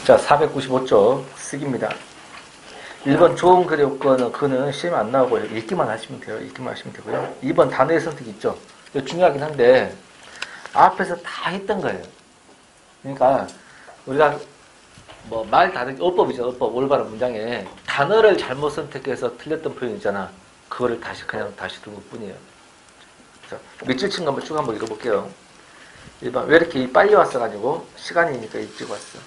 자, 495쪽 쓰기입니다. 1번 좋은 글의 요건은 그는 시험에 안 나오고요. 읽기만 하시면 돼요. 읽기만 하시면 되고요. 2번 단어의 선택 있죠. 이거 중요하긴 한데 앞에서 다 했던 거예요. 그러니까 우리가 뭐 말 다르게 어법이죠. 어법 올바른 문장에 단어를 잘못 선택해서 틀렸던 표현 있잖아. 그거를 그냥 다시 둔 것뿐이에요. 밑줄 친 거 한번 쭉 한번 읽어볼게요. 1번 왜 이렇게 빨리 왔어가지고 시간이니까 일찍 왔어.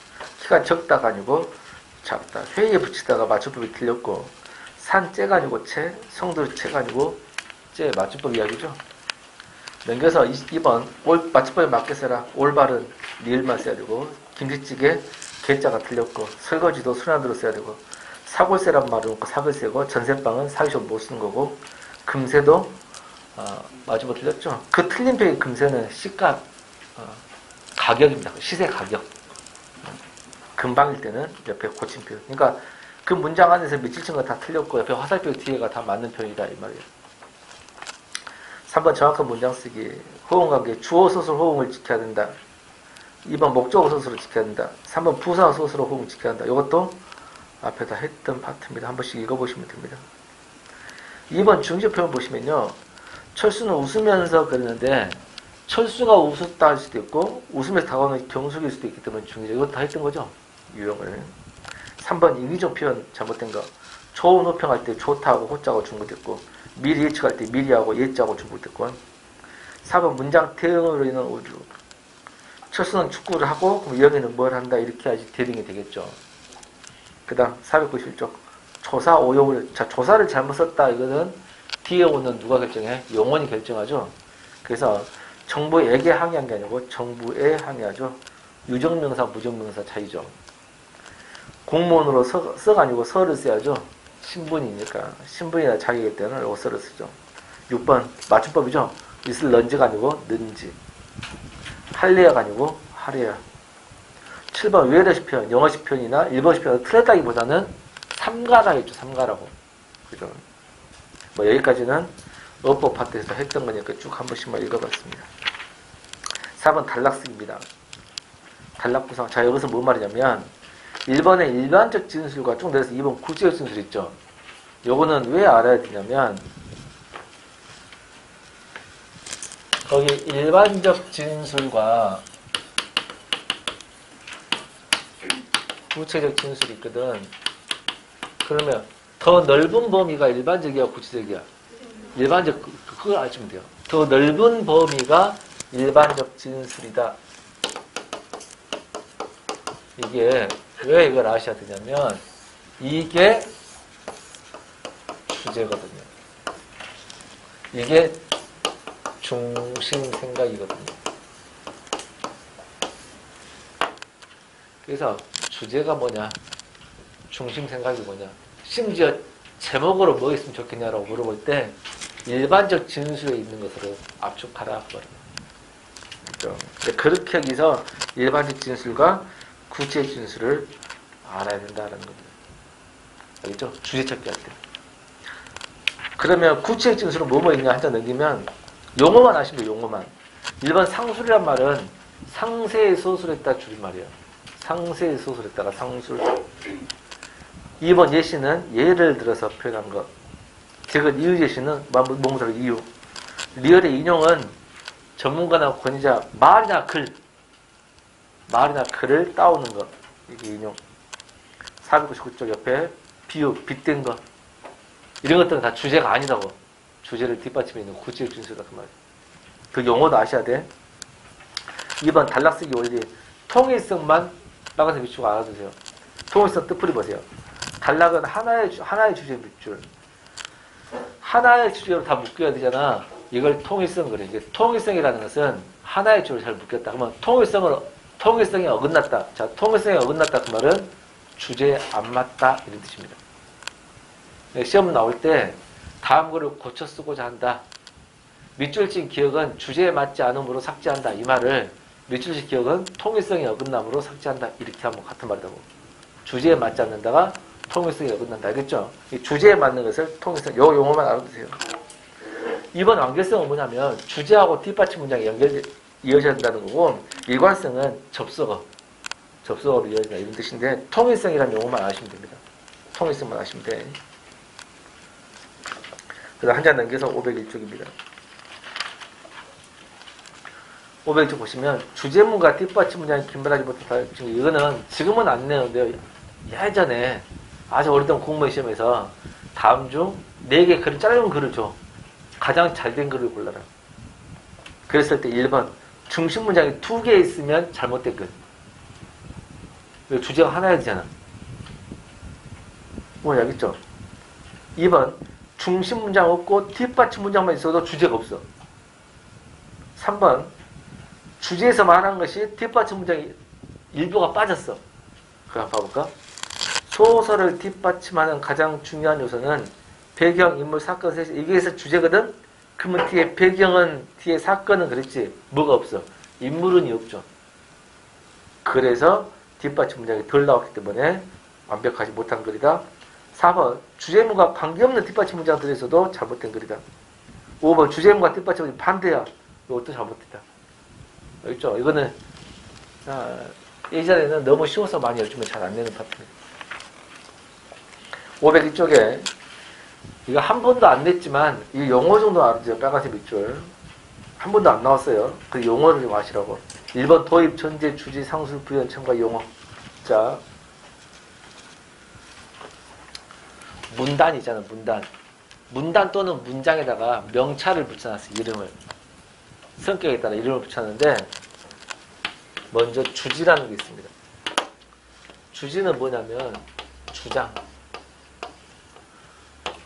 키가 적다가 아니고 작다. 회의에 붙이다가 맞춤법이 틀렸고 산 째가지고 채, 성도 채가 아니고 째 맞춤법 이야기죠. 넘겨서 2번 맞춤법에 맞게 써라. 올바른 리을만 써야 되고 김치찌개 개자가 틀렸고 설거지도 순환으로 써야 되고 사골세란 말은 없고 사글세고 전세방은 사기쇼 못 쓰는 거고 금세도 맞춤법 틀렸죠. 그 틀린 표의 금세는 시가 가격입니다. 시세 가격. 금방일 때는 옆에 고친 표. 그러니까 그 문장 안에서 밑줄 친 거 다 틀렸고 옆에 화살표 뒤에가 다 맞는 표현이다 이 말이에요. 3번 정확한 문장 쓰기. 호응관계 주어 소설 호응을 지켜야 된다. 2번 목적어 소설을 지켜야 된다. 3번 부사 소설로 호응 지켜야 한다. 이것도 앞에 다 했던 파트입니다. 한 번씩 읽어보시면 됩니다. 2번 중심 표현 보시면요. 철수는 웃으면서 그랬는데 철수가 웃었다 할 수도 있고 웃으면서 다가오는 경숙일 수도 있기 때문에 중의적. 이것도 다 했던 거죠. 유형을. 3번 인위적 표현 잘못된 거. 좋은 호평할 때 좋다하고 호자하고 중복됐고 미리 예측할 때 미리하고 예자하고 중복됐고 4번 문장 대응으로 인한 오류. 철수는 축구를 하고 그럼 영희는 뭘 한다 이렇게 해야지 대응이 되겠죠. 그 다음 491쪽 조사 오용을 자 조사를 잘못 썼다 이거는 뒤에 오는 누가 결정해? 용언이 결정하죠. 그래서 정부에게 항의한 게 아니고 정부에 항의하죠. 유정명사 무정명사 차이죠. 공무원으로 서가 아니고 서를 써야죠. 신분이니까 신분이나 자격일 때는 요거 서를 쓰죠. 6번 맞춤법이죠. 있을 런지가 아니고 는지 할래야가 아니고 하래야. 7번 외래식 표현 영어식 표현이나 일본식 표현 틀렸다기보다는 삼가라 했죠. 삼가라고. 그죠? 뭐 여기까지는 어법 파트에서 했던 거니까 쭉 한 번씩만 읽어봤습니다. 4번 단락쓰기입니다. 단락 구성. 자 여기서 뭔 말이냐면 1번의 일반적 진술과 쭉 내려서 2번 구체적 진술 있죠. 요거는 왜 알아야 되냐면 거기 일반적 진술과 구체적 진술이 있거든. 그러면 더 넓은 범위가 일반적이야 구체적이야? 일반적 그걸 아시면 돼요. 더 넓은 범위가 일반적 진술이다. 이게 왜 이걸 아셔야 되냐면 이게 주제거든요. 이게 중심 생각이거든요. 그래서 주제가 뭐냐? 중심 생각이 뭐냐? 심지어 제목으로 뭐 있으면 좋겠냐라고 물어볼 때 일반적 진술에 있는 것으로 압축하라 그러죠. 그렇게 하기서 일반적 진술과 구체적 진술을 알아야 된다는 겁니다. 알겠죠? 주제 찾기 할 때. 그러면 구체적 진술은 뭐뭐 있냐 한 장 넘기면 용어만 아시면 돼요. 용어만. 1번 상술이란 말은 상세히 소술했다 줄임말이에요. 상세히 소술했다가 상술. 2번 예시는 예를 들어서 표현한 것. 디귿 이의 예시는 모음사로 이유. 리얼의 인용은 전문가나 권위자 말이나 글을 따오는 것. 이게 인용. 499쪽 옆에 비유, 빗댄 것. 이런 것들은 다 주제가 아니라고. 주제를 뒷받침해 있는 구체적 진술이다 그 말이에요. 그 용어도 아셔야 돼. 2번 단락쓰기 원리. 통일성만 빨간색 밑줄 알아두세요. 통일성 뜻풀이 보세요. 단락은 하나의 주제 밑줄. 하나의 주제로 다 묶여야 되잖아. 이걸 통일성 그래. 이게 통일성이라는 것은 하나의 주제로 잘 묶였다. 그러면 통일성이 어긋났다. 자, 통일성이 어긋났다 그 말은 주제에 안 맞다 이런 뜻입니다. 시험 나올 때 다음 거를 고쳐 쓰고자 한다. 밑줄 친 기억은 주제에 맞지 않음으로 삭제한다. 이 말을 밑줄 친 기억은 통일성이 어긋남으로 삭제한다. 이렇게 하면 같은 말이라고. 주제에 맞지 않는다가 통일성이 어긋난다. 알겠죠? 이 주제에 맞는 것을 통일성, 요 용어만 알아두세요. 이번 완결성은 뭐냐면 주제하고 뒷받침 문장이 이어져야 된다는 거고 일관성은 접속어. 접속어로 이어진다 이런 뜻인데 통일성이라는 용어만 아시면 됩니다. 통일성만 아시면 돼. 그다음 한 장 넘겨서 501쪽입니다. 501쪽 보시면 주제문과 뒷받침 문장이 긴말하지 못한 이거는 지금은 안 내는데요. 예전에 아주 오래된 공무원 시험에서 다음 중 4개 글을 짧은 글을 줘. 가장 잘된 글을 골라라. 그랬을 때 1번 중심 문장이 2개 있으면 잘못된 글. 왜 주제가 하나야 되잖아. 뭐 알겠죠? 2번 중심 문장 없고 뒷받침 문장만 있어도 주제가 없어. 3번 주제에서 말한 것이 뒷받침 문장이 일부가 빠졌어. 그럼 봐볼까? 소설을 뒷받침하는 가장 중요한 요소는 배경, 인물, 사건, 셋이 이게서 주제거든? 그러면 뒤에 배경은, 뒤에 사건은 그랬지. 뭐가 없어? 인물은 없죠. 그래서 뒷받침 문장이 덜 나왔기 때문에 완벽하지 못한 글이다. 4번 주제문과 관계없는 뒷받침 문장 들에서도 잘못된 글이다. 5번 주제문과 뒷받침 문장이 반대야. 이것도 잘못됐다. 알겠죠? 이거는 예전에는 너무 쉬워서 많이 열주면 잘 안 내는 파트입니다. 501쪽에 이거 한 번도 안 냈지만 이 용어 정도 알죠? 빨간색 밑줄 한 번도 안 나왔어요. 그 용어를 좀 아시라고. 1번 도입, 전제, 주지, 상술, 부연, 첨가, 용어. 자, 문단 있잖아. 문단 또는 문장에다가 명찰을 붙여놨어. 이름을. 성격에 따라 이름을 붙였는데 먼저 주지라는 게 있습니다. 주지는 뭐냐면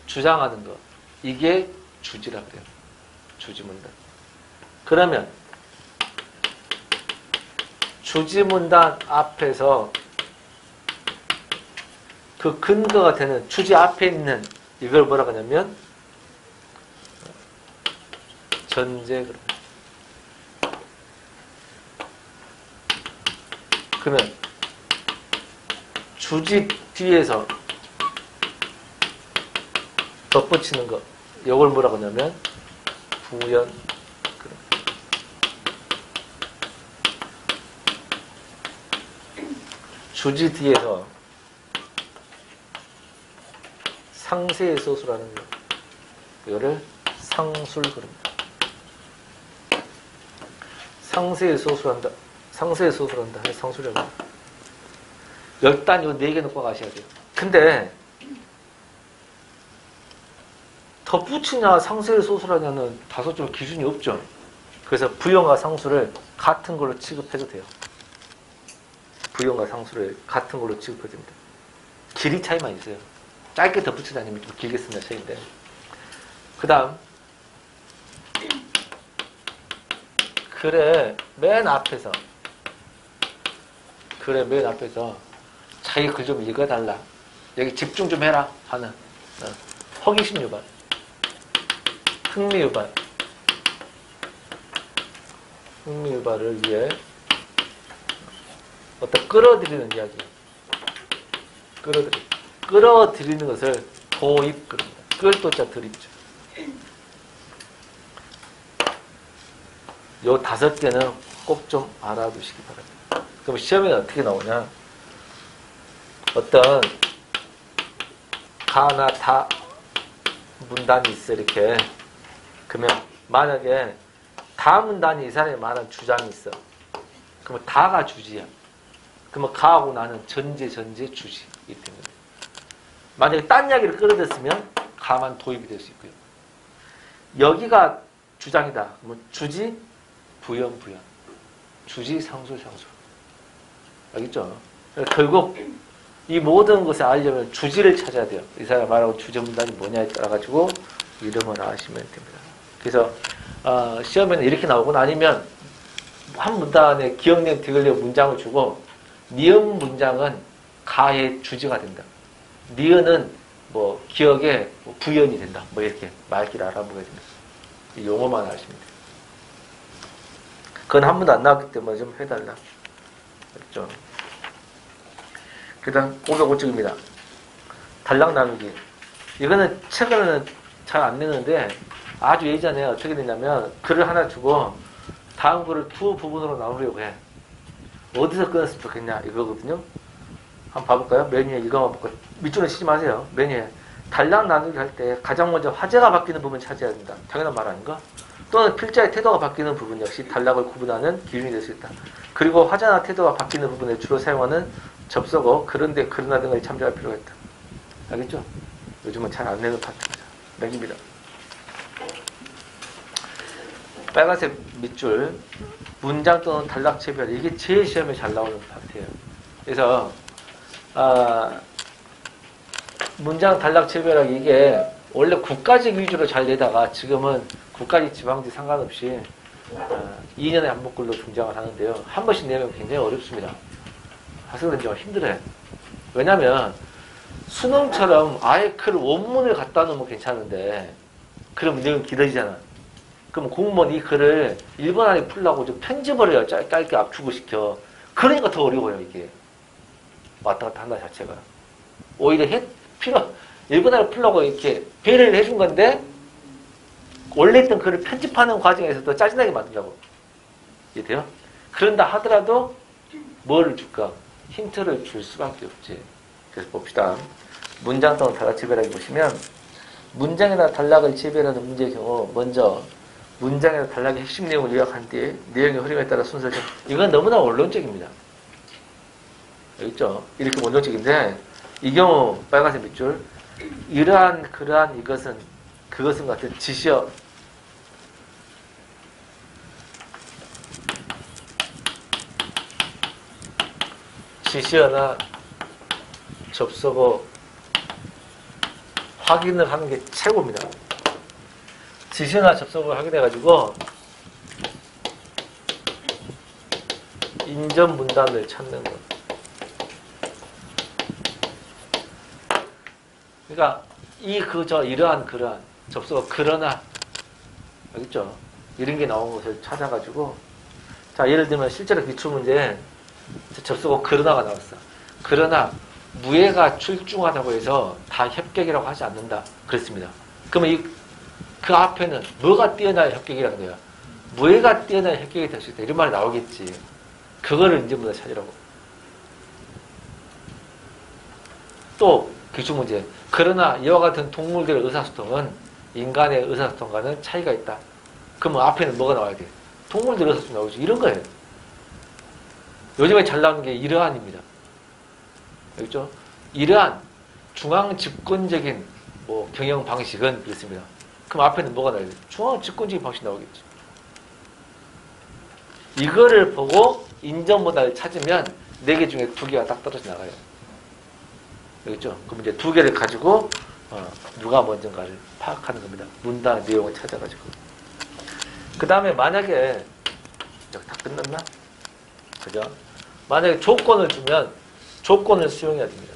주장하는 거. 이게 주지라 그래요. 주지문단. 그러면 주지문단 앞에서 그 근거가 되는 주지 앞에 있는 이걸 뭐라고 하냐면 전제 그러면 주지 뒤에서 덧붙이는 거 이걸 뭐라고 하냐면 부연 주지 뒤에서 상세의 소수라는 거 이거를 상술 그럽니다. 상세의 소수란다. 상술이라고 합니다. 10단 요 4개 놓고 가셔야 돼요. 근데 덧붙이냐 상세의 소수라냐는 다소 좀 기준이 없죠. 그래서 부연과 상수를 같은 걸로 취급해도 돼요. 부연과 상수를 같은 걸로 취급해도 됩니다. 길이 차이만 있어요. 짧게 덧붙이지 않으면 좀 길게 쓴다 차이인데. 그 다음 글의 맨 앞에서 자기 글 좀 읽어달라. 여기 집중 좀 해라 하는 호기심 유발, 흥미 유발을 위해 어떤 끌어들이는 이야기, 끌어들이는 것을 도입 그럽니다. 끌도자 드립죠. 요 5개는 꼭 좀 알아두시기 바랍니다. 그럼 시험에 어떻게 나오냐? 어떤 가나 다 문단이 있어 이렇게. 그러면 만약에 다 문단이 이 사람이 말한 주장이 있어. 그러면 다가 주지야. 그러면 가하고 나는 전제 주지 이렇게 됩니다. 만약에 딴 이야기를 끌어댔으면 가만 도입이 될 수 있고요. 여기가 주장이다. 그러면 주지 부연 주지 상술 알겠죠? 결국 이 모든 것을 알려면 주지를 찾아야 돼요. 이 사람이 말하고 주제 문단이 뭐냐에 따라 가지고 이름을 아시면 됩니다. 그래서 시험에는 이렇게 나오고 아니면 한 문단에 기억력, 디귿력 문장을 주고 니은 문장은 가의 주지가 된다. 니은은 뭐 기억에 뭐 부연이 된다. 뭐 이렇게 말귀를 알아보게 됩니다. 이 용어만 아시면 돼요. 그건 한 번도 안 나왔기 때문에 좀 해달라. 그렇죠? 그 다음 505쪽입니다. 단락 나누기. 이거는 최근에는 잘 안 내는데 아주 예전에 어떻게 되냐면 글을 하나 주고 다음 글을 두 부분으로 나누려고 해. 어디서 끊었으면 좋겠냐 이거거든요. 한번 봐볼까요? 메뉴에 이거만 볼까요? 밑줄은 치지 마세요. 메뉴에 단락 나누기 할 때 가장 먼저 화제가 바뀌는 부분 찾아야 된다. 당연한 말 아닌가? 또는 필자의 태도가 바뀌는 부분 역시 단락을 구분하는 기준이 될 수 있다. 그리고 화제나 태도가 바뀌는 부분에 주로 사용하는 접속어, 그런데, 그러나 등을 참조할 필요가 있다. 알겠죠? 요즘은 잘 안 내는 파트입니다. 맥입니다. 빨간색 밑줄, 문장 또는 단락 체별, 이게 제일 시험에 잘 나오는 파트예요. 그래서 문장 단락 체별하기 이게 원래 국가직 위주로 잘 내다가 지금은 국가직 지방직 상관없이 2년에 한 번꼴로 등장을 하는데요. 한 번씩 내면 굉장히 어렵습니다. 학생들은 좀 힘들어요. 왜냐면 수능처럼 아예 글 원문을 갖다 놓으면 괜찮은데 그럼 내용 길어지잖아. 그럼 공무원이 이 글을 1번 안에 풀려고 좀 편집을 해요. 짧게 압축을 시켜. 그러니까 더 어려워요, 이게. 왔다 갔다 한다 자체가. 오히려 1번 안에 풀려고 이렇게 배려를 해준 건데 원래 있던 글을 편집하는 과정에서 더 짜증나게 만들라고. 이해돼요? 그런다 하더라도 뭐를 줄까? 힌트를 줄 수밖에 없지. 그래서 봅시다. 문장 또는 단락 체별하기 보시면 문장이나 단락을 체별하는 문제의 경우 먼저 문장이나 단락의 핵심 내용을 요약한 뒤에 내용의 흐름에 따라 순서를 이건 너무나 원론적입니다. 여기 있죠? 이렇게 원론적인데 이 경우 빨간색 밑줄 이러한 그러한 이것은 그것은 같은 지시어 지시어나 접속어 확인을 하는 게 최고입니다. 지시어나 접속어를 확인해가지고 인전 문단을 찾는 것. 그러니까 이러한 그러한 접속어 그러나 알겠죠? 이런 게 나온 것을 찾아가지고 자 예를 들면 실제로 기출문제에 접속어 그러나가 나왔어. 그러나 무예가 출중하다고 해서 다 협격이라고 하지 않는다. 그랬습니다. 그러면 그 앞에는 뭐가 뛰어나야 협격이라는 거야. 무예가 뛰어나야 협격이 될 수 있다. 이런 말이 나오겠지. 그거를 이제 문제 찾으라고. 또 기출문제. 그러나 이와 같은 동물들의 의사소통은 인간의 의사소통과는 차이가 있다. 그러면 앞에는 뭐가 나와야 돼? 동물들 의사소통 나오지. 이런 거예요. 요즘에 잘 나오는 게 이러한입니다. 알겠죠? 이러한 중앙 집권적인 경영 방식은 그렇습니다. 그럼 앞에는 뭐가 나와야 돼? 중앙 집권적인 방식 나오겠지. 이거를 보고 인정보다를 찾으면 4개 중에 2개가 딱 떨어져 나가요. 알겠죠? 그럼 이제 2개를 가지고 누가 먼저인가를 파악하는 겁니다. 문단 내용을 찾아가지고. 그 다음에 만약에 다 끝났나? 그죠? 만약에 조건을 주면 조건을 수용해야 됩니다.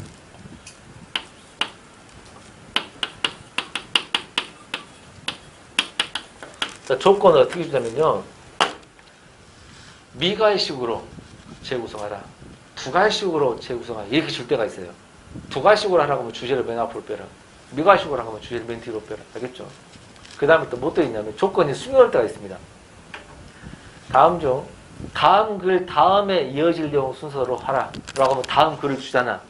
자, 조건을 어떻게 주냐면요. 미가식으로 재구성하라. 두가식으로 재구성하라. 이렇게 줄 때가 있어요. 두가식으로 하라고 하면 주제를 맨 앞으로 빼라. 미가식으로 하라고 하면 주제를 맨 뒤로 빼라. 알겠죠? 그 다음에 또 뭐 또 있냐면 조건이 숨겨올 때가 있습니다. 다음 중 다음 글 다음에 이어질 내용 순서로 하라 라고 하면 다음 글을 주잖아.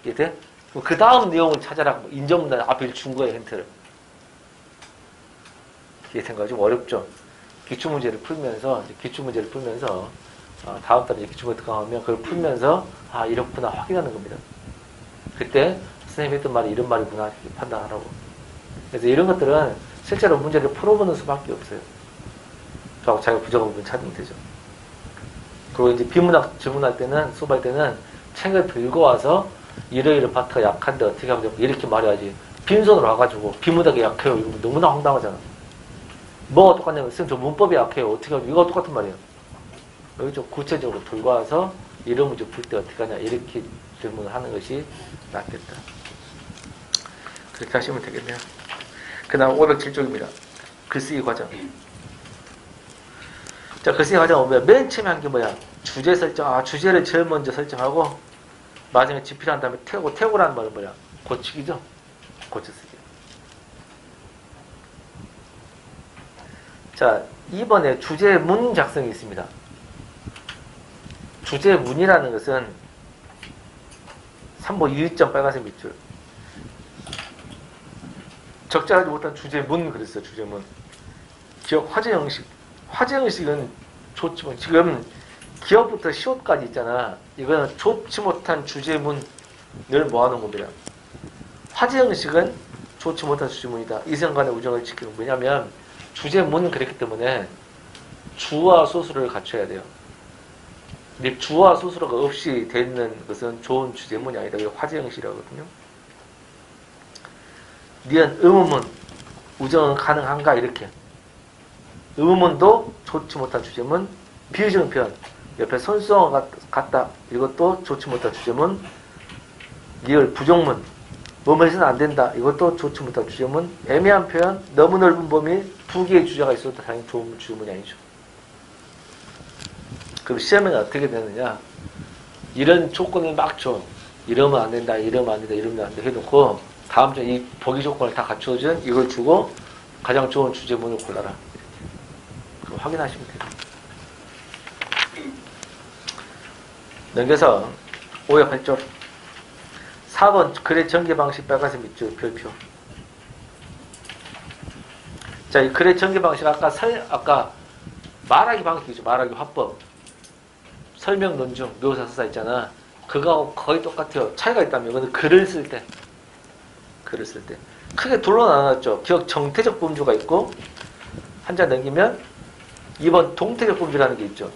이해돼? 그 다음 내용을 찾아라. 인정문단 앞에 준 거예요. 힌트를. 이해된 거 좀 어렵죠? 기출문제를 풀면서 다음 달에 기출문제 들어가면 그걸 풀면서 이렇구나 확인하는 겁니다. 그때 선생님이 했던 말이 이런 말이구나 이렇게 판단하라고. 그래서 이런 것들은 실제로 문제를 풀어보는 수밖에 없어요. 저하고 자기가 부정한 부분 찾으면 되죠. 그리고 이제 비문학 질문할 때는 수업할 때는 책을 들고 와서 이러이러 파트가 약한데 어떻게 하면 되고 이렇게 말해야지. 빈손으로 와가지고 비문학이 약해요. 이거 너무나 황당하잖아. 뭐가 똑같냐면 선생님 저 문법이 약해요. 어떻게 하죠? 이거 똑같은 말이에요. 여기 좀 구체적으로 들고 와서 이런 문제 풀 때 어떻게 하냐 이렇게 질문을 하는 것이 낫겠다. 그렇게 하시면 되겠네요. 그 다음 507쪽입니다. 글쓰기 과정. 자, 글쓰기 과정 보면 맨 처음에 한 게 뭐야? 주제 설정. 주제를 제일 먼저 설정하고 마지막에 집필한 다음에 태고라는 말은 뭐야? 고치기죠? 고쳐쓰기. 자, 이번에 주제 문 작성이 있습니다. 주제문이라는 것은 3번 2점 빨간색 밑줄. 적절하지 못한 주제문 그랬어요. 주제문. 기억 화제 형식. 화제 형식은 좋지만 지금 기억부터 시옷까지 있잖아. 이거는 좋지 못한 주제문을 모아놓은 겁니다. 화제 형식은 좋지 못한 주제문이다. 이성 간의 우정을 지키는. 왜냐하면 주제문은 그랬기 때문에 주와 소수를 갖춰야 돼요. 근데 주와 소수가 없이 돼 있는 것은 좋은 주제문이 아니다. 이게 화제 형식이라거든요. 니은 의문문. 우정은 가능한가? 이렇게. 의문문도 좋지 못한 주제문. 비유적 표현. 옆에 손수엉 같다. 이것도 좋지 못한 주제문. 리을 부정문. 뭐뭐 해서는 안 된다. 이것도 좋지 못한 주제문. 애매한 표현. 너무 넓은 범위. 두 개의 주제가 있어도 당연히 좋은 주제문이 아니죠. 그럼 시험에는 어떻게 되느냐. 이런 조건을 막 줘. 이러면 안 된다. 이러면 안 된다. 이러면 안 된다. 해놓고 다음 주에 이 보기 조건을 다 갖춰준 이걸 주고 가장 좋은 주제문을 골라라. 그럼 확인하시면 돼요. 넘겨서 5역 8쪽 4번 글의 전개 방식 빨간색 밑줄 별표. 자, 이 글의 전개 방식 아까 말하기 방식이죠. 말하기 화법. 설명, 논중, 묘사, 서사 있잖아. 그거하고 거의 똑같아요. 차이가 있다면 이거는 글을 쓸 때 크게 둘로 나눴죠. 기억 정태적 범주가 있고 한 장 넘기면 2번 동태적 범주라는 게 있죠.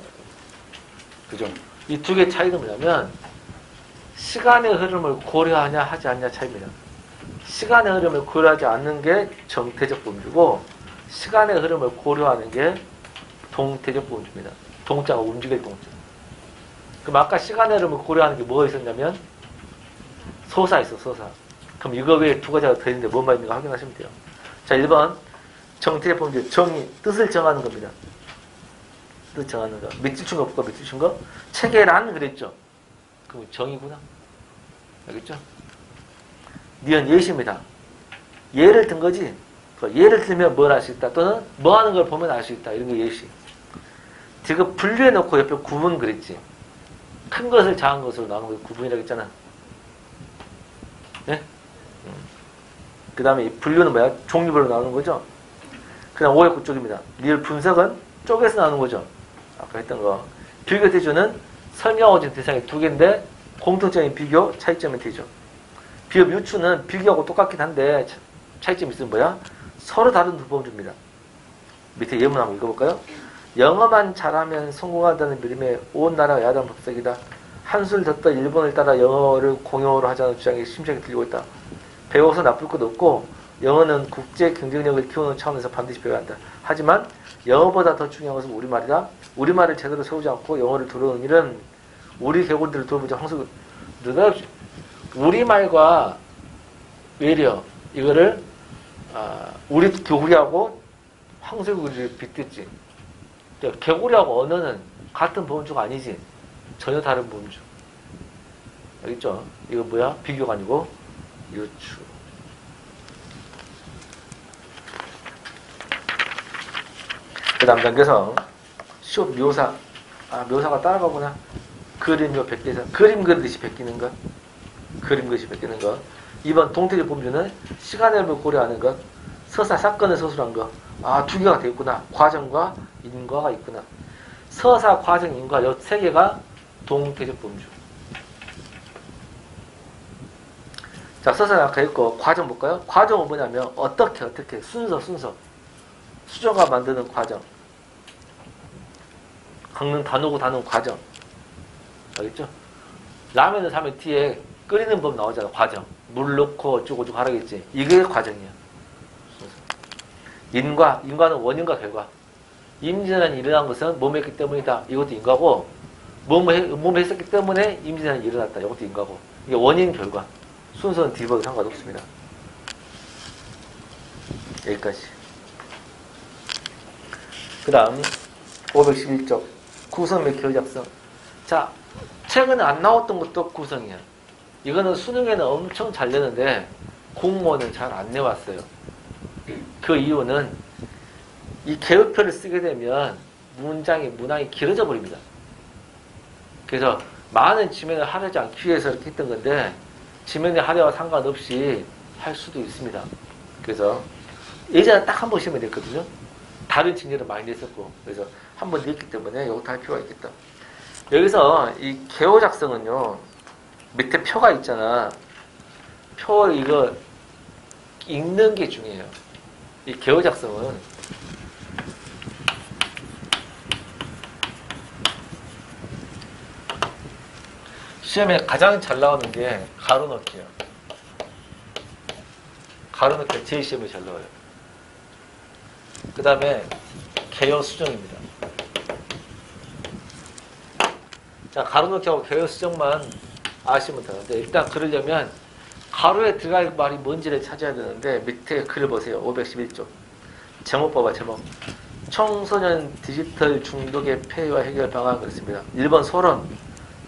그죠? 이 두 개의 차이는 뭐냐면 시간의 흐름을 고려하냐 하지 않냐 차이입니다. 시간의 흐름을 고려하지 않는 게 정태적 범주고 시간의 흐름을 고려하는 게 동태적 범주입니다. 동자가 움직일 동자. 그럼 아까 시간의 흐름을 고려하는 게 뭐가 있었냐면 서사 있어. 서사. 그럼 이거 외에 두 가지가 더 있는데 뭔 말인가 확인하시면 돼요. 자, 1번 정태적 범주. 정의, 뜻을 정하는 겁니다. 뜻 정하는 거. 밑줄 친 거 없고 밑줄 친 거. 체계란 그랬죠. 그럼 정의구나. 알겠죠? 니은 예시입니다. 예를 든 거지. 예를 들면 뭘 알 수 있다. 또는 뭐 하는 걸 보면 알 수 있다. 이런 거 예시. 지금 분류해 놓고 옆에 구분 그랬지. 큰 것을 작은 것으로 나누는 거 구분이라고 했잖아. 네? 그 다음에 이 분류는 뭐야? 종류별로 나누는 거죠. 그 다음 5역 9쪽입니다. 리을 분석은 쪼개서 나누는 거죠. 아까 했던 거. 비교 대조는 설명하고진 대상이 두 개인데 공통점인 비교, 차이점이 되죠. 비교 유추는 비교하고 똑같긴 한데 차이점이 있으면 뭐야? 서로 다른 두 범주입니다. 밑에 예문 한번 읽어볼까요? 영어만 잘하면 성공한다는 믿음에 온 나라가 야단 법석이다. 한술 더 떠 일본을 따라 영어를 공용어로 하자는 주장이 심하게 들리고 있다. 배워서 나쁠 것 없고 영어는 국제 경쟁력을 키우는 차원에서 반드시 배워야 한다. 하지만 영어보다 더 중요한 것은 우리말이다. 우리말을 제대로 세우지 않고 영어를 들어오는 일은 우리 개구리들을 돌보자. 항상 느닷없이 우리말과 외려 이거를 우리 개구리하고 황새구리를 빗댔지. 개구리하고 언어는 같은 범주가 아니지. 전혀 다른 범주. 알겠죠? 이거 뭐야? 비교가 아니고 유추. 그 다음 단계에서 시옷 묘사. 묘사가 따라가구나. 그림 요 베끼서 그림 그리듯이 베끼는 것. 그림 그리듯이 베끼는 것. 2번 동태적 범주는 시간을 고려하는 것. 서사 사건을 서술한 것. 두 개가 되어 있구나. 과정과 인과가 있구나. 서사, 과정, 인과 요 세 개가 동태적 범주. 자, 서사는 아까 있고 과정 볼까요? 과정은 뭐냐면 어떻게 순서 수정가 만드는 과정. 긁는 단어고 단어 과정. 알겠죠? 라면을 사면 뒤에 끓이는 법 나오잖아. 과정. 물 넣고 어쩌고저쩌고 하라겠지. 이게 과정이야. 인과는 원인과 결과. 임진왜란이 일어난 것은 몸에 했기 때문이다. 이것도 인과고, 몸에 했었기 때문에 임진왜란이 일어났다. 이것도 인과고. 이게 원인, 결과. 순서는 뒤집어도 상관없습니다. 여기까지. 그 다음 511쪽 구성 및 결 작성. 자, 최근에 안 나왔던 것도 구성이야. 이거는 수능에는 엄청 잘 내는데 공무원은 잘 안 내왔어요. 그 이유는 이 개요표를 쓰게 되면 문항이 길어져 버립니다. 그래서 많은 지면을 하려지 않기 위해서 이렇게 했던 건데 지면의 하려와 상관없이 할 수도 있습니다. 그래서 예전에 딱 한 번 시험이 됐거든요. 다른 진열은 많이 냈었고 그래서 한 번 냈기 때문에 이것도 할 필요가 있겠다. 여기서 이 개호 작성은요. 밑에 표가 있잖아. 표 이거 읽는 게 중요해요. 이 개호 작성은 시험에 가장 잘 나오는 게 가로넣기예요. 가로넣기가 제일 시험에 잘 나와요. 그 다음에 개요 수정입니다. 자, 가로넣기하고 개요 수정만 아시면 되는데 일단 그러려면 가로에 들어갈 말이 뭔지를 찾아야 되는데 밑에 글을 보세요. 511쪽. 제목 봐봐, 제목. 청소년 디지털 중독의 폐해와 해결 방안 그렇습니다. 1번 소론.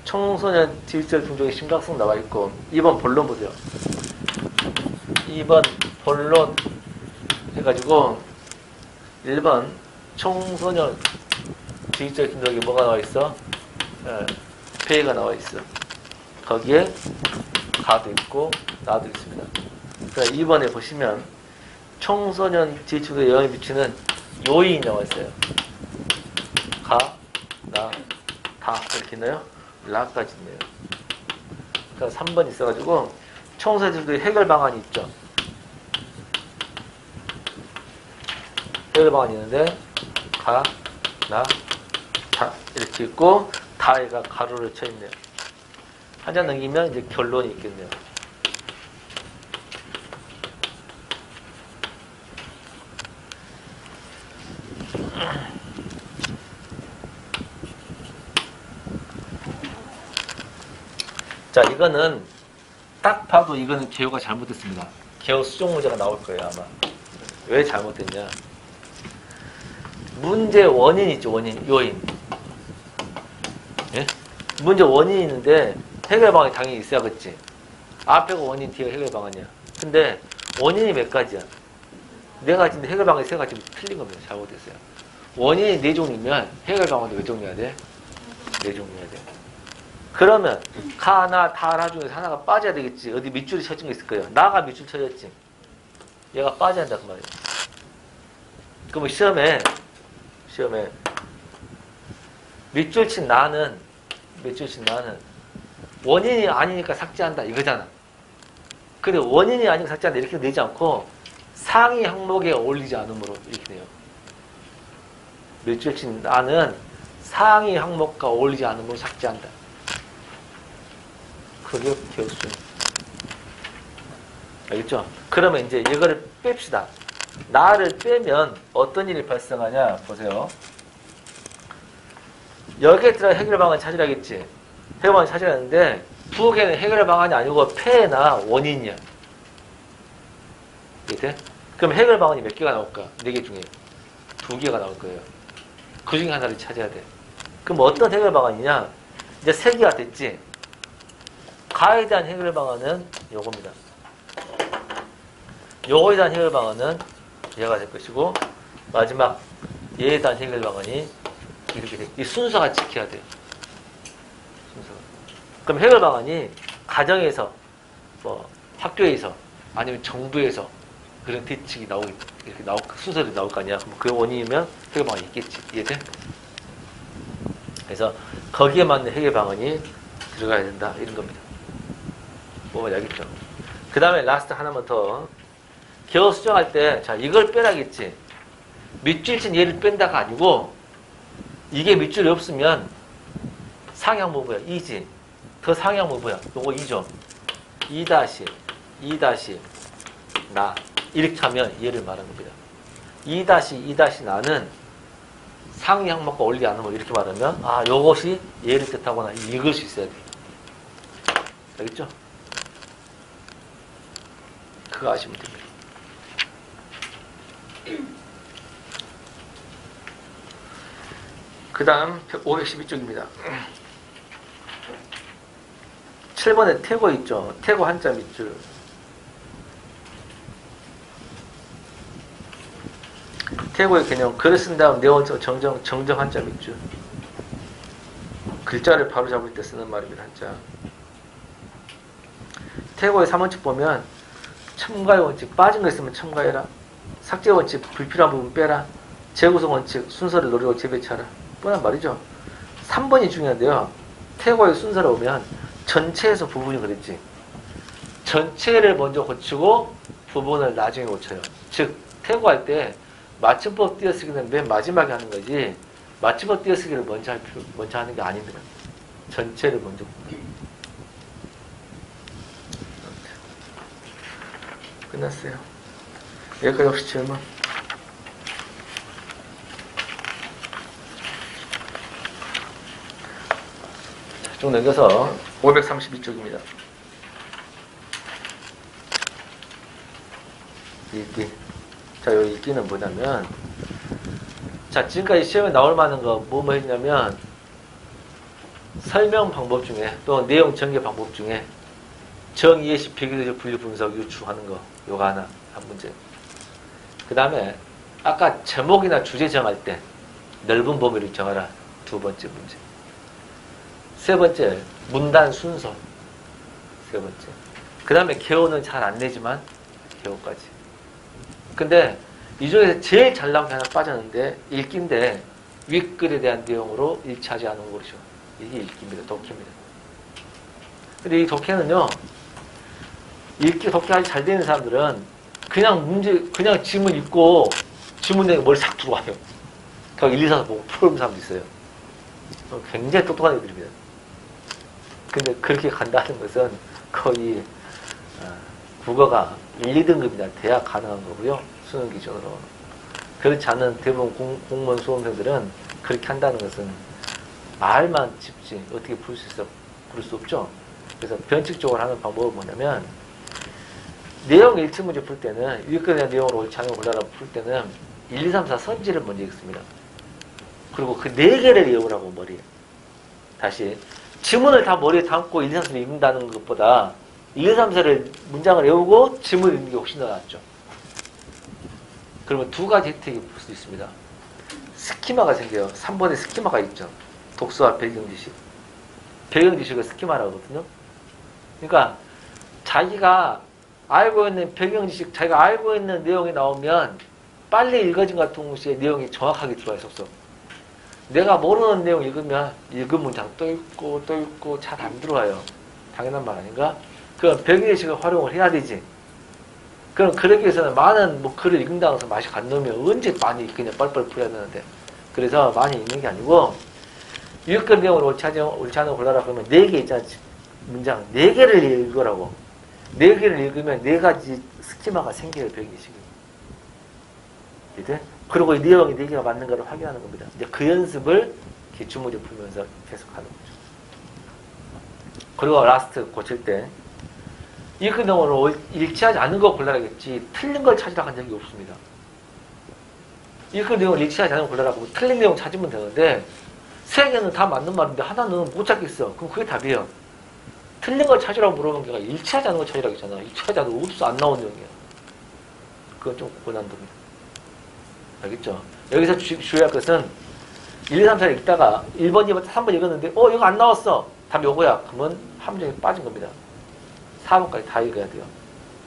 청소년 디지털 중독의 심각성 나와 있고 2번 본론 보세요. 2번 본론 해가지고 1번 청소년 디지털 중독에 뭐가 나와 있어? 폐해가 나와 있어. 거기에 가도 있고 나도 있습니다. 그러니까 2번에 보시면 청소년 디지털에 영향을 미치는 요인이 나와 있어요. 가, 나, 다 이렇게 있나요? 라까지 있네요. 그러니까 3번 있어가지고 청소년들의 해결 방안이 있죠. 해결 방안이 있는데 가, 나, 다 이렇게 있고 다에가 가로를 쳐 있네요. 한 장 넘기면 이제 결론이 있겠네요. 자, 이거는 딱 봐도 이거는 개요가 잘못됐습니다. 개요 수정 문제가 나올 거예요, 아마. 왜 잘못됐냐? 문제 원인 있죠, 원인, 요인. 예? 문제 원인이 있는데 해결 방안이 당연히 있어야겠지. 앞에가 원인, 뒤가 해결 방안이야. 근데 원인이 몇 가지야? 내가 지금 해결 방안이 세 가지 틀린 겁니다. 잘못됐어요. 원인이 4종류면 해결 방안도 몇 종류야 돼? 4종류야 돼. 그러면 가, 나, 다, 라 중에서 하나가 빠져야 되겠지. 어디 밑줄이 쳐진 게 있을 거예요. 나가 밑줄 쳐졌지. 얘가 빠져야 한다 그 말이에요. 그러면 시험에 밑줄 친 나는 원인이 아니니까 삭제한다 이거잖아. 근데 원인이 아니니까 삭제한다 이렇게 내지 않고 상위 항목에 어울리지 않으므로 이렇게 돼요. 밑줄 친 나는 상위 항목과 어울리지 않으므로 삭제한다. 그게 개요수준. 알겠죠? 그러면 이제 이거를 뺍시다. 나를 빼면 어떤 일이 발생하냐 보세요. 여기에 들어가 해결 방안 찾으라겠지. 해결 방안 찾으라는데 두 개는 해결 방안이 아니고 폐해나 원인이야. 이해? 그럼 해결 방안이 몇 개가 나올까? 4개 중에 2개가 나올 거예요. 그 중에 하나를 찾아야 돼. 그럼 어떤 해결 방안이냐? 이제 3개가 됐지. 가에 대한 해결 방안은 요겁니다. 요거에 대한 해결 방안은 얘가 될 것이고 마지막 얘에 대한 해결 방안이 이렇게 돼. 이 순서가 지켜야 돼요. 순서가. 그럼 해결 방안이 가정에서, 뭐 학교에서, 아니면 정부에서 그런 대책이 이렇게 순서대로 나올 거 아니야. 그럼 그 원인이면 해결 방안이 있겠지. 이해돼? 그래서 거기에 맞는 해결 방안이 들어가야 된다. 이런 겁니다. 뭐가 알겠죠? 그 다음에 라스트 하나만 더. 개요 수정할 때, 자, 이걸 빼라겠지. 밑줄 친 얘를 뺀다가 아니고, 이게 밑줄이 없으면 상향 뭐야? 2지. 더 상향 뭐야? 요거 2죠. 2 나. 이렇게 하면 얘를 말하는 겁니다. 2 나는 상위 항목과 어울리지 않으면 이렇게 말하면, 아, 요것이 얘를 뜻하거나 읽을 수 있어야 돼. 알겠죠? 그거 아시면 됩니다. 그 다음 512쪽입니다. 7번에 태고 있죠. 태고 한자 밑줄. 태고의 개념. 글을 쓴 다음 내원 정정 한자 밑줄. 글자를 바로 잡을 때 쓰는 말입니다. 한자. 태고의 3원칙 보면 첨가의 원칙, 빠진 거 있으면 첨가해라. 삭제 원칙, 불필요한 부분 빼라. 재구성 원칙, 순서를 노리고 재배치하라. 뻔한 말이죠. 3번이 중요한데요. 태고의 순서를 보면 전체에서 부분이 그랬지. 전체를 먼저 고치고 부분을 나중에 고쳐요. 즉 태고할 때 맞춤법 띄어쓰기는 맨 마지막에 하는 거지 맞춤법 띄어쓰기를 먼저 하는 게 아닙니다. 전체를 먼저 끝났어요. 여기까지 혹시 질문? 자, 쭉 넘겨서 532쪽입니다. 읽기. 자, 요 읽기는 뭐냐면, 자, 지금까지 시험에 나올 만한 거 뭐 했냐면, 설명 방법 중에, 또 내용 전개 방법 중에, 정의예시, 비교적 분류 분석 유추하는 거, 요거 하나, 한 문제. 그 다음에, 아까 제목이나 주제 정할 때, 넓은 범위를 정하라, 두 번째 문제. 세 번째, 문단 순서. 세 번째. 그 다음에 개요는 잘 안 내지만, 개요까지. 근데 이 중에서 제일 잘 나온 게 하나 빠졌는데 읽기인데 윗글에 대한 내용으로 일치하지 않은 거죠. 이게 읽기입니다. 독해입니다. 근데 이 독해는요, 읽기 독해 아주 잘 되는 사람들은 그냥 지문 읽고 지문 내가 머리 싹 들어와요. 그냥 1, 2, 4 보고 풀는 사람도 있어요. 굉장히 똑똑한 애들입니다. 근데 그렇게 간다는 것은 거의 국어가 1, 2등급이나 돼야 가능한 거고요. 수능 기준으로. 그렇지 않은 대부분 공무원 수험생들은 그렇게 한다는 것은 말만 짚지 어떻게 풀 수 있어? 풀 수 없죠. 그래서 변칙적으로 하는 방법은 뭐냐면 내용 1층 문제 풀 때는 윗글에 대한 내용으로 옳지 않은 골라라 풀 때는 1, 2, 3, 4 선지를 먼저 읽습니다. 그리고 그 4개를 외우라고 머리에. 다시 지문을 다 머리에 담고 1, 2, 3, 4를 읽는다는 것보다 1, 2, 3, 4를 문장을 외우고 지문을 읽는 게 훨씬 더 낫죠. 그러면 두 가지 혜택이 볼 수 있습니다. 스키마가 생겨요. 3번에 스키마가 있죠. 독서와 배경지식. 배경지식을 스키마라고 하거든요. 그러니까 자기가 알고 있는 배경지식, 자기가 알고 있는 내용이 나오면 빨리 읽어진과 동시에 내용이 정확하게 들어와 있었어. 내가 모르는 내용 읽으면 읽은 문장 또 읽고 잘 안 들어와요. 당연한 말 아닌가? 그럼 배경지식을 활용을 해야 되지. 그럼 그러기 위해서는 많은 글을 읽는다고 해서 맛이 간 놈이 언제 많이 그냥 뻘뻘 풀어야 되는데. 그래서 많이 읽는 게 아니고 윗글 내용을 옳지 않은 골라라 그러면 4개 있잖아. 문장 4개를 읽으라고. 4개를 읽으면 4가지 스키마가 생겨요. 배경지식이. 이제 그리고 이 내용이 4개가 맞는 거를 확인하는 겁니다. 이제 그 연습을 기출문제 풀면서 계속 하는 거죠. 그리고 라스트 고칠 때 윗글 내용으로 일치하지 않는 거 골라라겠지 틀린 걸 찾으라 한 적이 없습니다. 윗글 내용을 일치하지 않는 걸 골라라고 틀린 내용 찾으면 되는데 3개는 다 맞는 말인데 하나는 못 찾겠어. 그럼 그게 답이에요. 틀린 걸 찾으라고 물어본 게 일치하지 않는 걸 찾으라고 했잖아. 일치하지 않는 거 없어. 안 나온 내용이야. 그건 좀 고난도입니다. 알겠죠? 여기서 주의할 것은 1, 2, 3, 4를 읽다가 1번, 2번, 3번 읽었는데 이거 안 나왔어. 답 요거야. 그러면 함정에 빠진 겁니다. 4번까지 다 읽어야 돼요.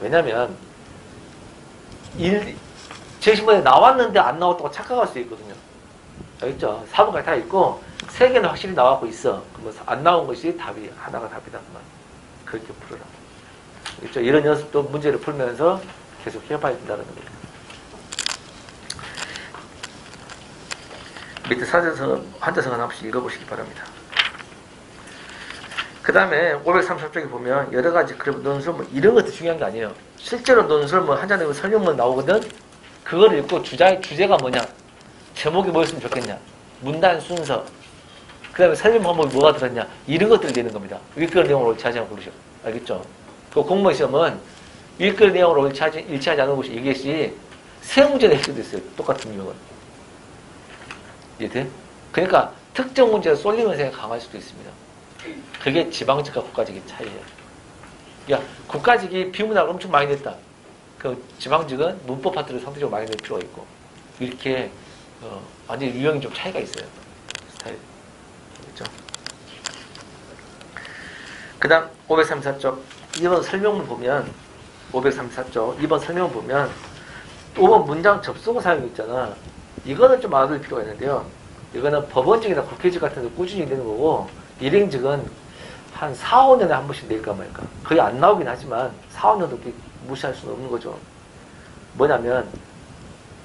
왜냐면 제시문에 나왔는데 안 나왔다고 착각할 수 있거든요. 알겠죠? 4번까지 다 읽고 3개는 확실히 나왔고 있어. 그러면 안 나온 것이 답이 하나가 답이다. 그렇게 풀어라. 알겠죠? 이런 연습도 문제를 풀면서 계속 해봐야 된다는 겁니다. 밑에 사전서는 한자성 하나씩 읽어보시기 바랍니다. 그 다음에 530쪽에 보면 여러 가지 논술 이런 것도 중요한 게 아니에요. 실제로 논술 한자 내용 설명문 나오거든. 그걸 읽고 주제가 뭐냐, 제목이 뭐였으면 좋겠냐, 문단 순서, 그 다음에 설명 방법이 뭐가 들었냐, 이런 것들이 되는 겁니다. 윗글 내용으로 일치하지 않고 그러죠. 알겠죠? 그 공무원 시험은 윗글 내용으로 일치하지 않은 것이 이것이 세 문제가 해결됐어요. 똑같은 유형은. 이해돼? 그러니까 특정 문제에 쏠리는 생각이 강할 수도 있습니다. 그게 지방직과 국가직의 차이예요. 야, 국가직이 비문학을 엄청 많이 냈다. 그 지방직은 문법 파트를 상대적으로 많이 낼 필요가 있고, 이렇게 완전히 유형이 좀 차이가 있어요. 스타일. 그렇죠? 그 다음 534쪽 2번 설명문 보면 534쪽 2번 설명문 보면 5번 문장 접속어 사용 있잖아. 이거는 좀 알아둘 필요가 있는데요. 이거는 법원직이나 국회직 같은 데 꾸준히 내는 거고, 일행직은 한 4, 5년에 한 번씩 낼까 말까. 거의 안 나오긴 하지만 4, 5년도 무시할 수는 없는 거죠. 뭐냐면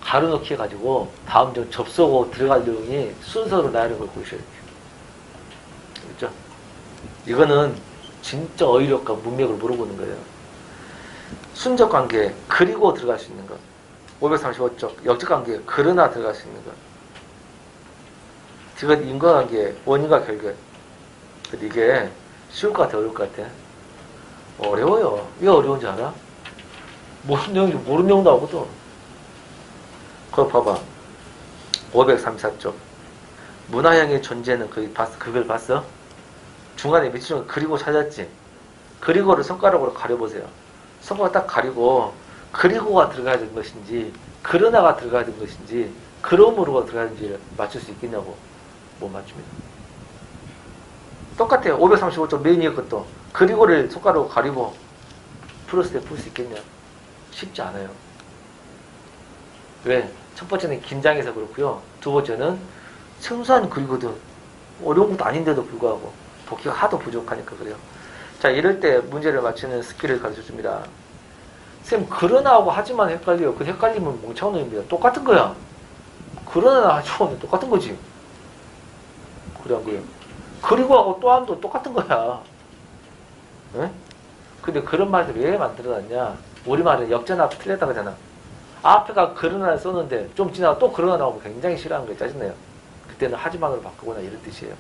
가로넣기 해가지고 다음 점 접속어 들어갈 내용이 순서로 나열한 걸 보셔야 돼요. 그렇죠? 이거는 진짜 어휘력과 문맥을 물어보는 거예요. 순적 관계 그리고 들어갈 수 있는 것. 535쪽 역적 관계 그러나 들어갈 수 있는 것. 이건 인과관계 원인과 결과. 근데 이게 쉬울 것 같아, 어려울 것 같아? 어려워요. 왜 어려운지 알아? 모르는 내용 나오거든. 그거 봐봐. 534쪽. 문화형의 존재는 그걸 봤어? 중간에 밑줄 중 그리고 찾았지? 그리고를 손가락으로 가려보세요. 손가락 딱 가리고, 그리고가 들어가야 되는 것인지, 그러나가 들어가야 되는 것인지, 그러므로가 들어가야 되는지 맞출 수 있겠냐고. 못 맞춥니다. 똑같아요. 535쪽 메인 이어 것도. 그리고를 손가락으로 가리고, 풀었을 때 풀 수 있겠냐? 쉽지 않아요. 왜? 첫 번째는 긴장해서 그렇고요. 두 번째는 생소한 글이거든. 어려운 것도 아닌데도 불구하고 독해가 하도 부족하니까 그래요. 자, 이럴 때 문제를 맞추는 스킬을 가르쳐줍니다. 쌤, 그러나하고 하지만 헷갈려요. 그 헷갈리면 멍청한 놈입니다. 똑같은 거야. 그러나 하지만 똑같은 거지. 그래 안 그래요? 그리고 하고 또 함도 똑같은 거야. 네? 근데 그런 말들 왜 만들어놨냐? 우리말은 역전하고 틀렸다 그러잖아. 앞에가 그러나를 썼는데 좀 지나가 또 그러나 나오면 굉장히 싫어하는 거예요. 짜증나요. 그때는 하지만으로 바꾸거나 이런 뜻이에요.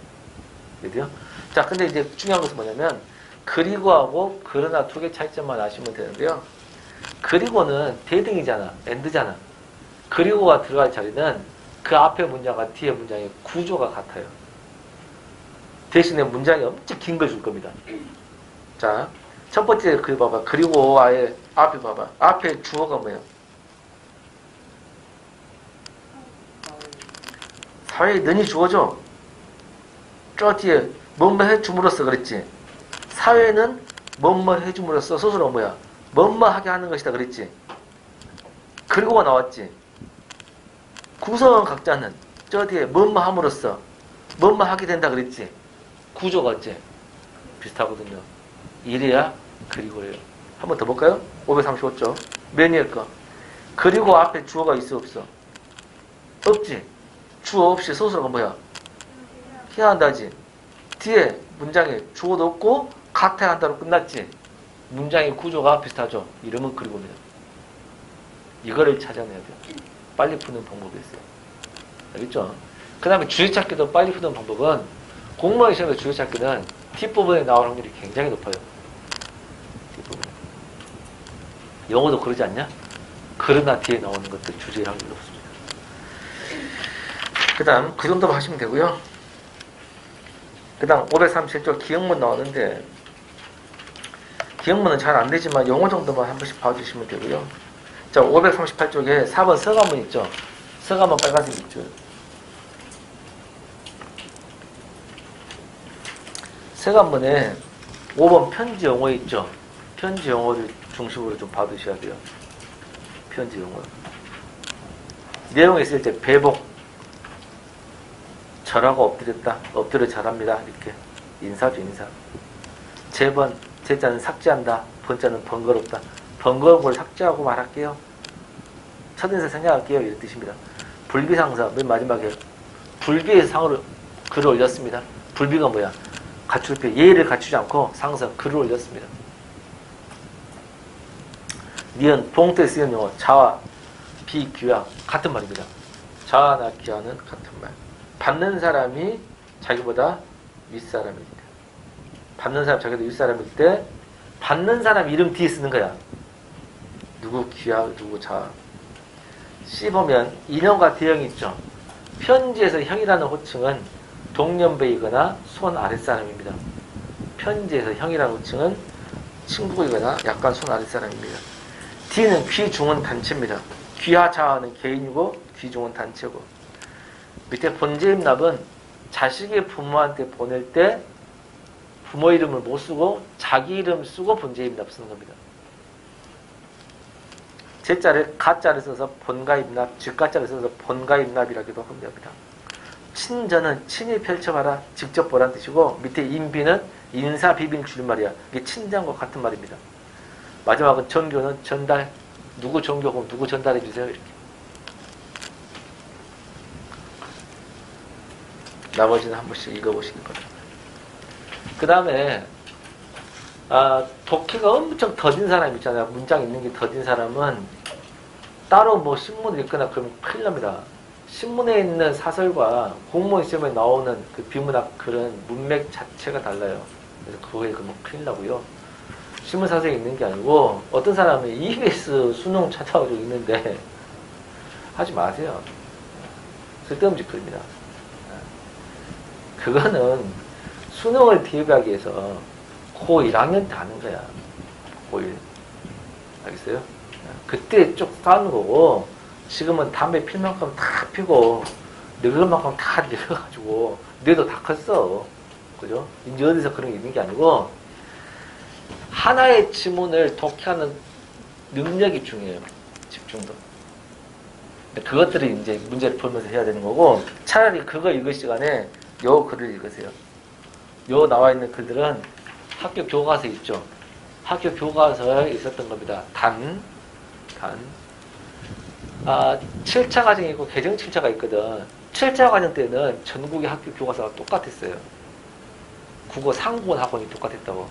그래요? 자, 근데 이제 중요한 것은 뭐냐면 그리고 하고 그러나 두 개 차이점만 아시면 되는데요. 그리고는 대등이잖아. 엔드잖아. 그리고가 들어갈 자리는 그 앞에 문장과 뒤에 문장의 구조가 같아요. 대신에 문장이 엄청 긴 걸 줄 겁니다. 자, 첫 번째 그 봐봐. 그리고 아예 앞에 봐봐. 앞에 주어가 뭐예요? 사회에 는이 주어져. 저 뒤에 뭐뭐 해줌으로써 그랬지. 사회는 뭐뭐 해줌으로써 스스로 뭐야? 뭐뭐 하게 하는 것이다 그랬지. 그리고가 나왔지. 구성 각자는 저 뒤에 뭐뭐 함으로써 뭐뭐 하게 된다 그랬지. 구조가 어째? 비슷하거든요. 이래야 그리고래요. 한 번 더 볼까요? 535쪽. 맨 위에 거. 그리고 앞에 주어가 있어 없어? 없지. 주어 없이 스스로가 뭐야? 해야 한다지. 뒤에 문장에 주어도 없고 같아야 한다로 끝났지. 문장의 구조가 비슷하죠. 이러면 그리고입니다. 이거를 찾아내야 돼요. 빨리 푸는 방법이 있어요. 알겠죠? 그 다음에 주의찾기도 빨리 푸는 방법은 공무원 시험의 주의찾기는 뒷부분에 나올 확률이 굉장히 높아요. 뒷부분에. 영어도 그러지 않냐? 그러나 뒤에 나오는 것들 주제의 확률이 높습니다. 그 다음 그 정도만 하시면 되고요. 그 다음 537쪽 기역문 나오는데 기역문은 잘 안되지만 영어 정도만 한 번씩 봐주시면 되고요. 자, 538쪽에 4번 서간문 있죠? 서간문 빨간색 있죠? 서간문에 5번 편지 용어 있죠? 편지 용어를 중심으로 좀 봐두셔야 돼요. 편지 용어. 내용이 있을 때 배복, 절하고 엎드렸다, 엎드려 잘합니다. 이렇게 인사죠, 인사. 제번, 제자는 삭제한다, 번자는 번거롭다. 번거로운 걸 삭제하고 말할게요. 첫인사 생략할게요. 이런 뜻입니다. 불비상사, 맨 마지막에 불비의 상으로 글을 올렸습니다. 불비가 뭐야? 갖출 때 예의를 갖추지 않고 상사 글을 올렸습니다. 니은 봉투에 쓰이는 용어 자와 비귀와 같은 말입니다. 자와나 귀와는 같은 말. 받는 사람이 자기보다 윗사람입니다. 받는 사람 자기보다 윗사람일 때 받는 사람 이름 뒤에 쓰는 거야. 누구 귀하, 누구 자와. C 보면 인형과 대형이 있죠. 편지에서 형이라는 호칭은 동년배이거나 손 아랫사람입니다. 편지에서 형이라는 호칭은 친구이거나 약간 손 아랫사람입니다. D는 귀중은 단체입니다. 귀하 자하는 개인이고 귀중은 단체고. 밑에 본제임납은 자식의 부모한테 보낼 때 부모 이름을 못 쓰고 자기 이름 쓰고 본제입납 쓰는 겁니다. 제자를 가자를 써서 본가입납, 즉가자를 써서 본가입납이라기도 합니다. 친전은 친히 펼쳐봐라, 직접 보라는 뜻이고, 밑에 인비는 인사 비빙 줄말이야. 이게 친전과 같은 말입니다. 마지막은 전교는 전달, 누구 전교고 누구 전달해 주세요. 이렇게. 나머지는 한 번씩 읽어보시기 바랍니다. 그 다음에 독해가 엄청 더딘 사람 있잖아요. 문장 있는 게 더딘 사람은 따로 뭐 신문을 읽거나 그러면 큰일 납니다. 신문에 있는 사설과 공무원 시험에 나오는 그 비문학 글은 문맥 자체가 달라요. 그래서 그거에 그러면 큰일 나고요. 신문 사설에 있는 게 아니고 어떤 사람은 EBS 수능 찾아가지고 있는데 하지 마세요. 쓸데없는 글입니다. 그거는 수능을 대비하기 위해서 고1 학년 때 하는 거야. 고1. 알겠어요? 그때 쭉 싸우는 거고, 지금은 담배 필 만큼 다 피고, 늙을 만큼 다 늙어가지고, 뇌도 다 컸어. 그죠? 이제 어디서 그런 게 있는 게 아니고, 하나의 지문을 독해하는 능력이 중요해요. 집중도. 그것들을 이제 문제를 풀면서 해야 되는 거고, 차라리 그거 읽을 시간에 요 글을 읽으세요. 요 나와 있는 글들은 학교 교과서에 있죠. 학교 교과서에 있었던 겁니다. 7차 과정이 있고 개정 7차가 있거든. 7차 과정 때는 전국의 학교 교과서가 똑같았어요. 국어 상고원 학원이 똑같았다고.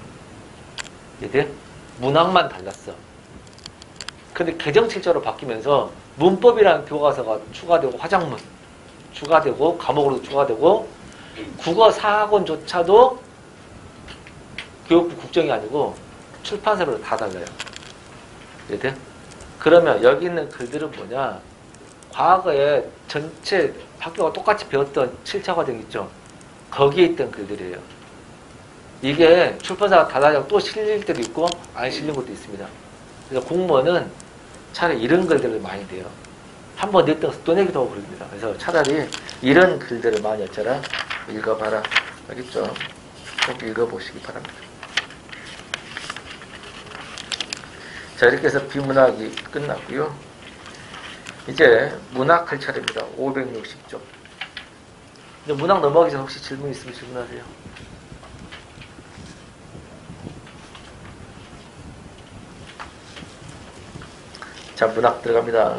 얘들 문학만 달랐어. 근데 개정 7차로 바뀌면서 문법이라는 교과서가 추가되고 화작문 추가되고 과목으로도 추가되고 국어 사학원조차도 교육부 국정이 아니고 출판사로 다 달라요. 얘들? 그러면 여기 있는 글들은 뭐냐? 과거에 전체 학교가 똑같이 배웠던 7차 과정 있죠? 거기에 있던 글들이에요. 이게 출판사가 달라져 또 실릴 때도 있고 안 실린 것도 있습니다. 그래서 공무원은 차라리 이런 글들을 많이 내요. 한번 냈던 또 내기도 하고 그럽니다. 그래서 차라리 이런 글들을 많이 어쩌라? 읽어봐라. 알겠죠? 꼭 읽어보시기 바랍니다. 자, 이렇게 해서 비문학이 끝났고요. 이제 문학 할 차례입니다. 560쪽. 이제 문학 넘어가기 전에 혹시 질문 있으면 질문하세요. 자, 문학 들어갑니다.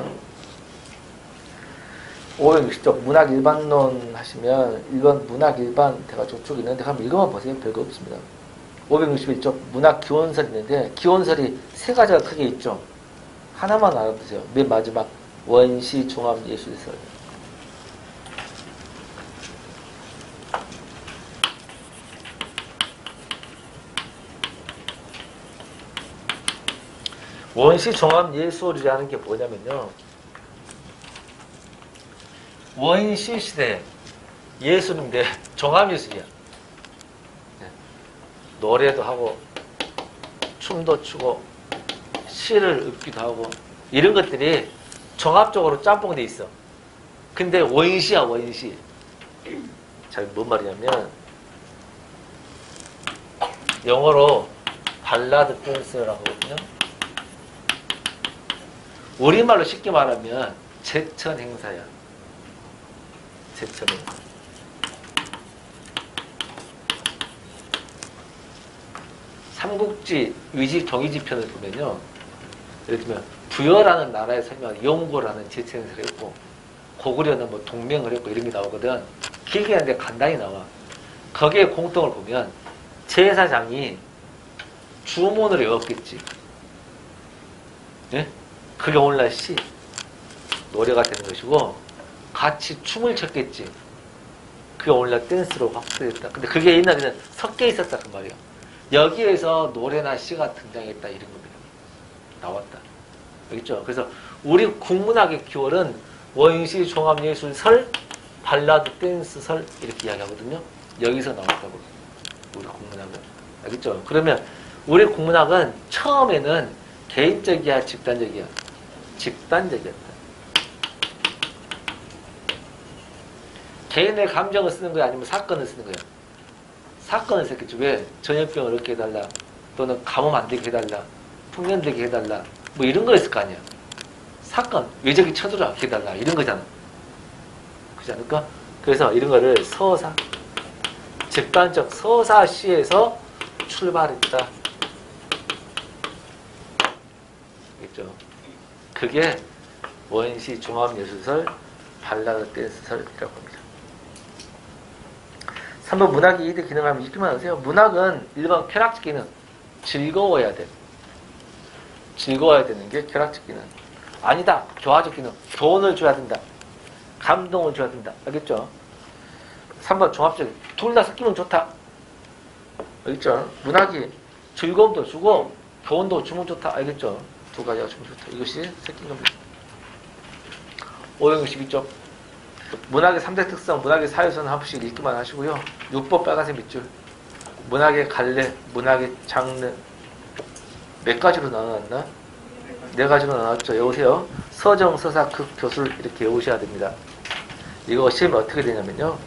560쪽 문학 일반론 하시면 이건 문학 일반 돼가지고 쭉 있는데 한번 읽어만 보세요. 별거 없습니다. 561쪽 문학 기원설이 있는데 기원설이 세 가지가 크게 있죠. 하나만 알아두세요. 맨 마지막 원시 종합 예술설. 원시 종합 예술이라는 게 뭐냐면요. 원시 시대 예술인데 종합 예술이야. 노래도 하고 춤도 추고 시를 읊기도 하고 이런 것들이 종합적으로 짬뽕돼 있어. 근데 원시야 원시. 자, 뭔 말이냐면 영어로 발라드 댄스라고 하거든요. 우리말로 쉽게 말하면 제천 행사야. 제천 행사. 삼국지 위지 경의지 편을 보면요. 예를 들면 부여라는 나라에 설명 영고라는 제천 행사를 했고 고구려는 뭐 동맹을 했고 이런 게 나오거든. 길게 하는데 간단히 나와. 거기에 공통을 보면 제사장이 주문을 외웠겠지. 예? 그게 오늘날 시, 노래가 되는 것이고 같이 춤을 췄겠지. 그게 오늘날 댄스로 확대됐다. 근데 그게 옛날에는 섞여 있었다 그 말이에요. 여기에서 노래나 시가 등장했다 이런 겁니다. 나왔다. 알겠죠? 그래서 우리 국문학의 기원은 원시 종합예술설, 발라드 댄스설 이렇게 이야기하거든요. 여기서 나왔다고. 우리 국문학은. 알겠죠? 그러면 우리 국문학은 처음에는 개인적이야, 집단적이야? 집단적이었다. 개인의 감정을 쓰는 거야? 아니면 사건을 쓰는 거야? 사건을 했겠죠. 왜? 전염병을 얻게 해달라. 또는 가뭄 안 되게 해달라. 풍년 되게 해달라. 뭐 이런 거 있을 거 아니야. 사건, 외적이 쳐들어 않게 해달라. 이런 거잖아. 그렇지 않을까? 그래서 이런 거를 서사, 집단적 서사시에서 출발했다. 알겠죠? 그게 원시 종합예술설, 발라드 댄스설이라고 합니다. 3번 문학이 이대 기능하면 읽기만 하세요. 문학은 1번 쾌락적 기능. 즐거워야 돼. 즐거워야 되는 게 쾌락적 기능. 아니다. 교화적 기능. 교훈을 줘야 된다. 감동을 줘야 된다. 알겠죠? 3번 종합적. 둘 다 섞이면 좋다. 알겠죠? 문학이 즐거움도 주고 교훈도 주면 좋다. 알겠죠? 두 가지가 주면 좋다. 이것이 섞인 겁니다. 562쪽. 문학의 3대 특성, 문학의 사유선 한 번씩 읽기만 하시고요. 6번 빨간색 밑줄. 문학의 갈래, 문학의 장르. 몇 가지로 나눠놨나? 4가지로 나눴죠. 외우세요. 서정, 서사, 극, 교술 이렇게 외우셔야 됩니다. 이거 시험이 어떻게 되냐면요.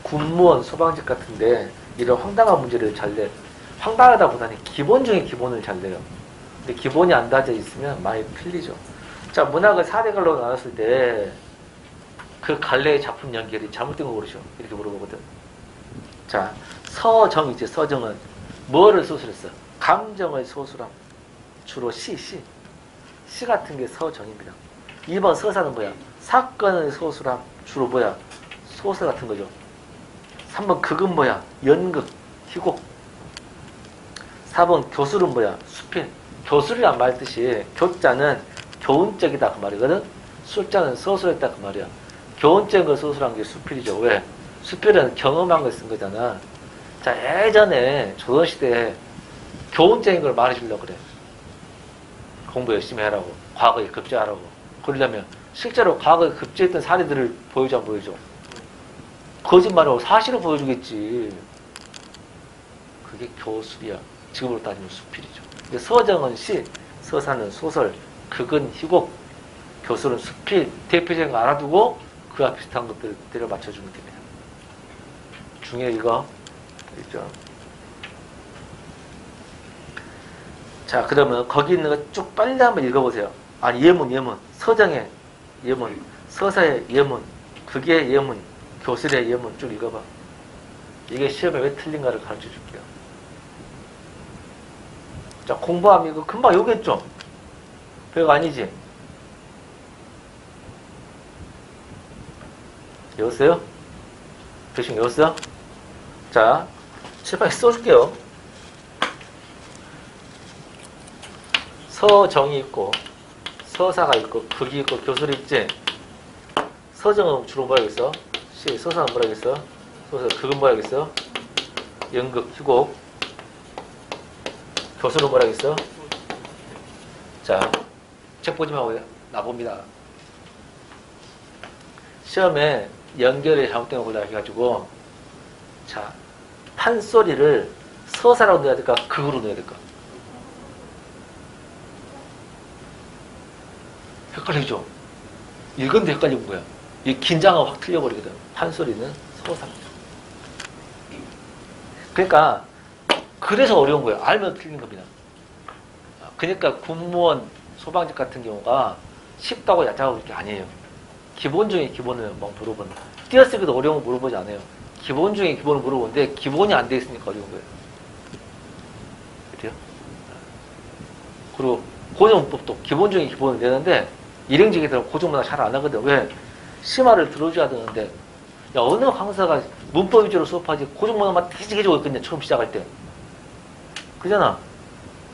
군무원, 소방직 같은데 이런 황당한 문제를 잘 내. 황당하다 보다는 기본 중에 기본을 잘 내요. 근데 기본이 안 다져 있으면 많이 틀리죠. 자, 문학을 4대갈로 나눴을 때 그 갈래의 작품 연결이 잘못된 거 고르죠. 이렇게 물어보거든. 자, 서정이지. 서정은 뭐를 소설했어? 감정을 소설함. 주로 시 같은 게 서정입니다. 2번 서사는 뭐야? 사건을 소설함. 주로 뭐야? 소설 같은 거죠. 3번 극은 뭐야? 연극, 희곡. 4번 교술은 뭐야? 수필. 교술이란 말 뜻이 교자는 교훈적이다 그 말이거든. 술자는 서술했다 그 말이야. 교훈적인 걸 서술한 게 수필이죠. 왜? 수필은 경험한 걸 쓴 거잖아. 자, 예전에 조선시대에 교훈적인 걸 말해주려고 그래. 공부 열심히 하라고. 과거에 급제하라고. 그러려면 실제로 과거에 급제했던 사례들을 보여줘 안 보여줘? 거짓말하고 사실을 보여주겠지. 그게 교술이야. 지금으로 따지면 수필이죠. 근데 서정은 시, 서사는 소설, 극은 희곡, 교술은 수필. 대표적인 거 알아두고 그와 비슷한 것들을 때려 맞춰주면 됩니다. 중에 이거 있죠. 자, 그러면 거기 있는 거 쭉 빨리 한번 읽어보세요. 아니, 예문. 서정의 예문, 서사의 예문, 극의 예문, 교술의 예문 쭉 읽어봐. 이게 시험에 왜 틀린가를 가르쳐 줄게요. 자, 공부하면 이거 금방 외우겠죠? 별거 아니지? 외웠어요? 대충 외웠어요? 자, 칠판에 써줄게요. 서정이 있고, 서사가 있고, 극이 있고, 교술이 있지? 서정은 주로 뭐라 그랬어? 시, 서사는 뭐라 그랬어? 소설, 극은 뭐라 그랬어? 연극, 희곡. 교술은 뭐라 그랬어? 자, 책 보지 말고 나봅니다. 시험에 연결이 잘못된 거 골라 해가지고, 자, 판소리를 서사라고 넣어야 될까? 극으로 넣어야 될까? 헷갈리죠? 읽은데 헷갈리는 거야. 이 긴장하고 확 틀려버리거든. 판소리는 서사입니다. 그러니까, 그래서 어려운 거예요. 알면 틀린 겁니다. 그러니까 군무원, 소방직 같은 경우가 쉽다고 얕다고 그게 아니에요. 기본 중에 기본을 막 물어보는. 띄어쓰기도 어려운 거 물어보지 않아요. 기본 중에 기본을 물어보는데 기본이 안 돼 있으니까 어려운 거예요. 그래요? 그리고 고정문법도 기본 중에 기본을 내는데 일행직에서는 고정문화 잘 안 하거든. 왜? 심화를 들어줘야 되는데 야, 어느 강사가 문법 위주로 수업하지 고정문화만 뒤지게 주고 있거든요. 처음 시작할 때. 그잖아.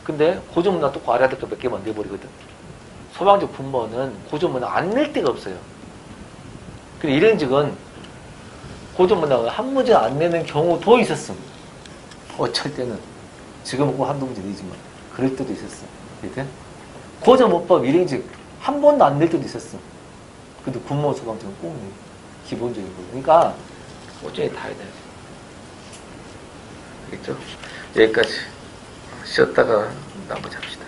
근데 고정문화 또 알아야 될 거 몇 개만 내버리거든. 소방직 군무원은 고정문화 안 낼 데가 없어요. 근데 일행직은 고정문화가 한 문제 안 내는 경우도 있었음. 어쩔 때는. 지금은 꼭 한두 문제 내지만. 그럴 때도 있었어. 이렇게? 고정문법 일행직 한 번도 안 낼 때도 있었어. 근데 군무원 소방직은 꼭 내. 기본적인 거. 그러니까, 어쩌니 다 해야 돼. 알겠죠? 여기까지. 쉬었다가 나머지 합시다.